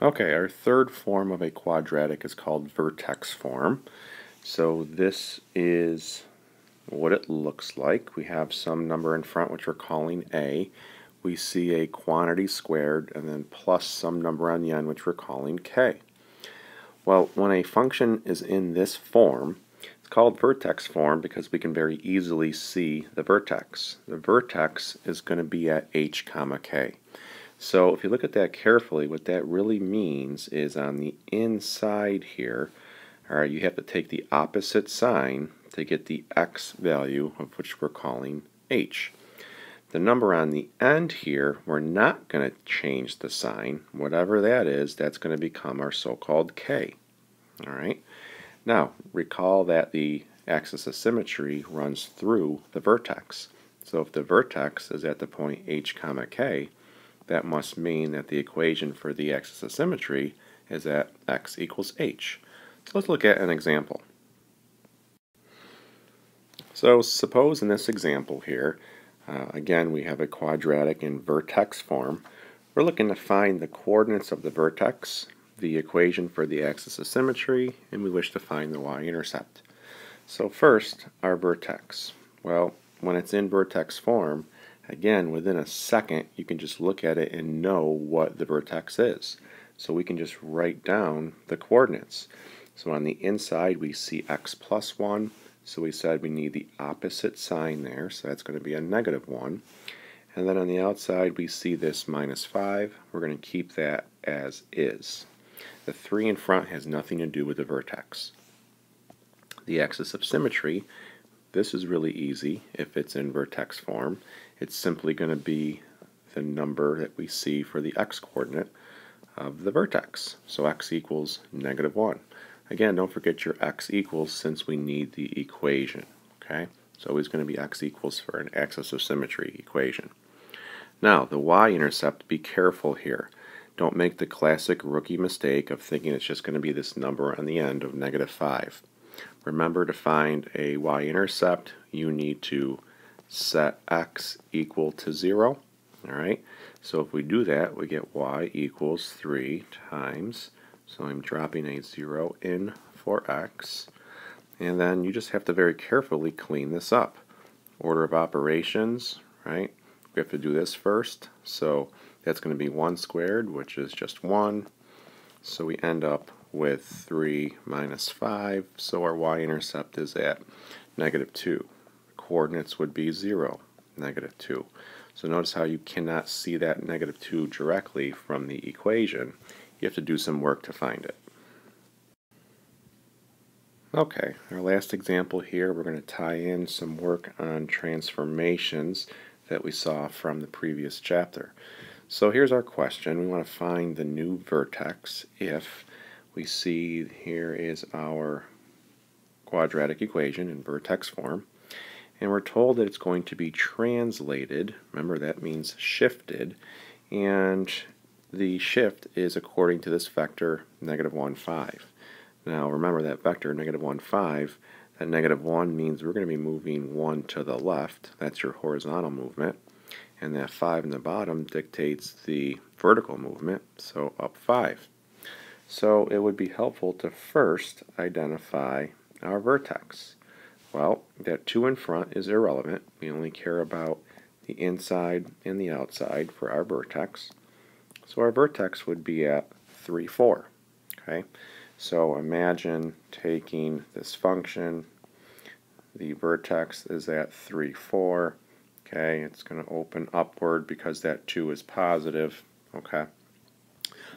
Okay, our third form of a quadratic is called vertex form. So this is what it looks like. We have some number in front which we're calling a. We see a quantity squared and then plus some number on the end which we're calling k. Well, when a function is in this form, it's called vertex form because we can very easily see the vertex. The vertex is going to be at h comma k. So if you look at that carefully, what that really means is on the inside here, alright, you have to take the opposite sign to get the x value of which we're calling h. The number on the end here, we're not going to change the sign. Whatever that is, that's going to become our so-called k. Alright. Now, recall that the axis of symmetry runs through the vertex. So if the vertex is at the point h comma k, that must mean that the equation for the axis of symmetry is at x equals h. So let's look at an example. So suppose in this example here, again we have a quadratic in vertex form. We're looking to find the coordinates of the vertex, the equation for the axis of symmetry, and we wish to find the y-intercept. So first, our vertex. Well, when it's in vertex form, again, within a second, you can just look at it and know what the vertex is. So we can just write down the coordinates. So on the inside, we see x plus 1. So we said we need the opposite sign there. So that's going to be a negative 1. And then on the outside, we see this minus 5. We're going to keep that as is. The 3 in front has nothing to do with the vertex. The axis of symmetry, this is really easy if it's in vertex form. It's simply going to be the number that we see for the x-coordinate of the vertex. So x equals negative 1. Again, don't forget your x equals since we need the equation. Okay? It's always going to be x equals for an axis of symmetry equation. Now, the y-intercept, be careful here. Don't make the classic rookie mistake of thinking it's just going to be this number on the end of negative 5. Remember, to find a y-intercept, you need to set x equal to 0. Alright, so if we do that, we get y equals 3 times, so I'm dropping a 0 in for x, and then you just have to very carefully clean this up. Order of operations, right? We have to do this first, so that's going to be 1 squared, which is just 1, so we end up with 3 minus 5, so our y-intercept is at negative 2. Coordinates would be 0, negative 2. So notice how you cannot see that negative 2 directly from the equation. You have to do some work to find it. Okay, our last example here, we're going to tie in some work on transformations that we saw from the previous chapter. So here's our question. We want to find the new vertex if we see here is our quadratic equation in vertex form, and we're told that it's going to be translated. Remember, that means shifted, and the shift is according to this vector negative 1, 5. Now remember that vector negative 1, 5, that negative 1 means we're going to be moving 1 to the left. That's your horizontal movement. And that 5 in the bottom dictates the vertical movement, so up 5. So it would be helpful to first identify our vertex. Well, that 2 in front is irrelevant. We only care about the inside and the outside for our vertex. So our vertex would be at 3, 4. Okay? So imagine taking this function. The vertex is at 3, 4. Okay, it's going to open upward because that 2 is positive. Okay,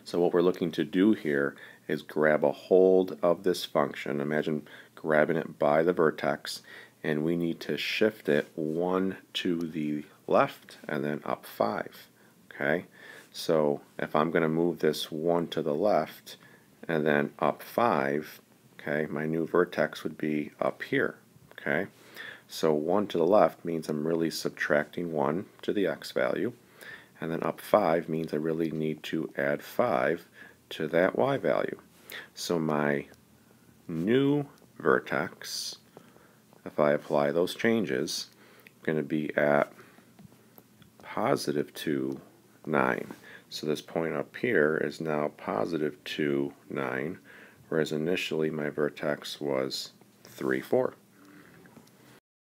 so what we're looking to do here is grab a hold of this function. Imagine grabbing it by the vertex, and we need to shift it 1 to the left and then up 5. Okay, so if I'm going to move this 1 to the left and then up 5, okay, my new vertex would be up here. Okay. So 1 to the left means I'm really subtracting 1 to the x value, and then up 5 means I really need to add 5 to that y value. So my new vertex, if I apply those changes, I'm going to be at positive 2, 9. So this point up here is now positive 2, 9, whereas initially my vertex was 3, 4.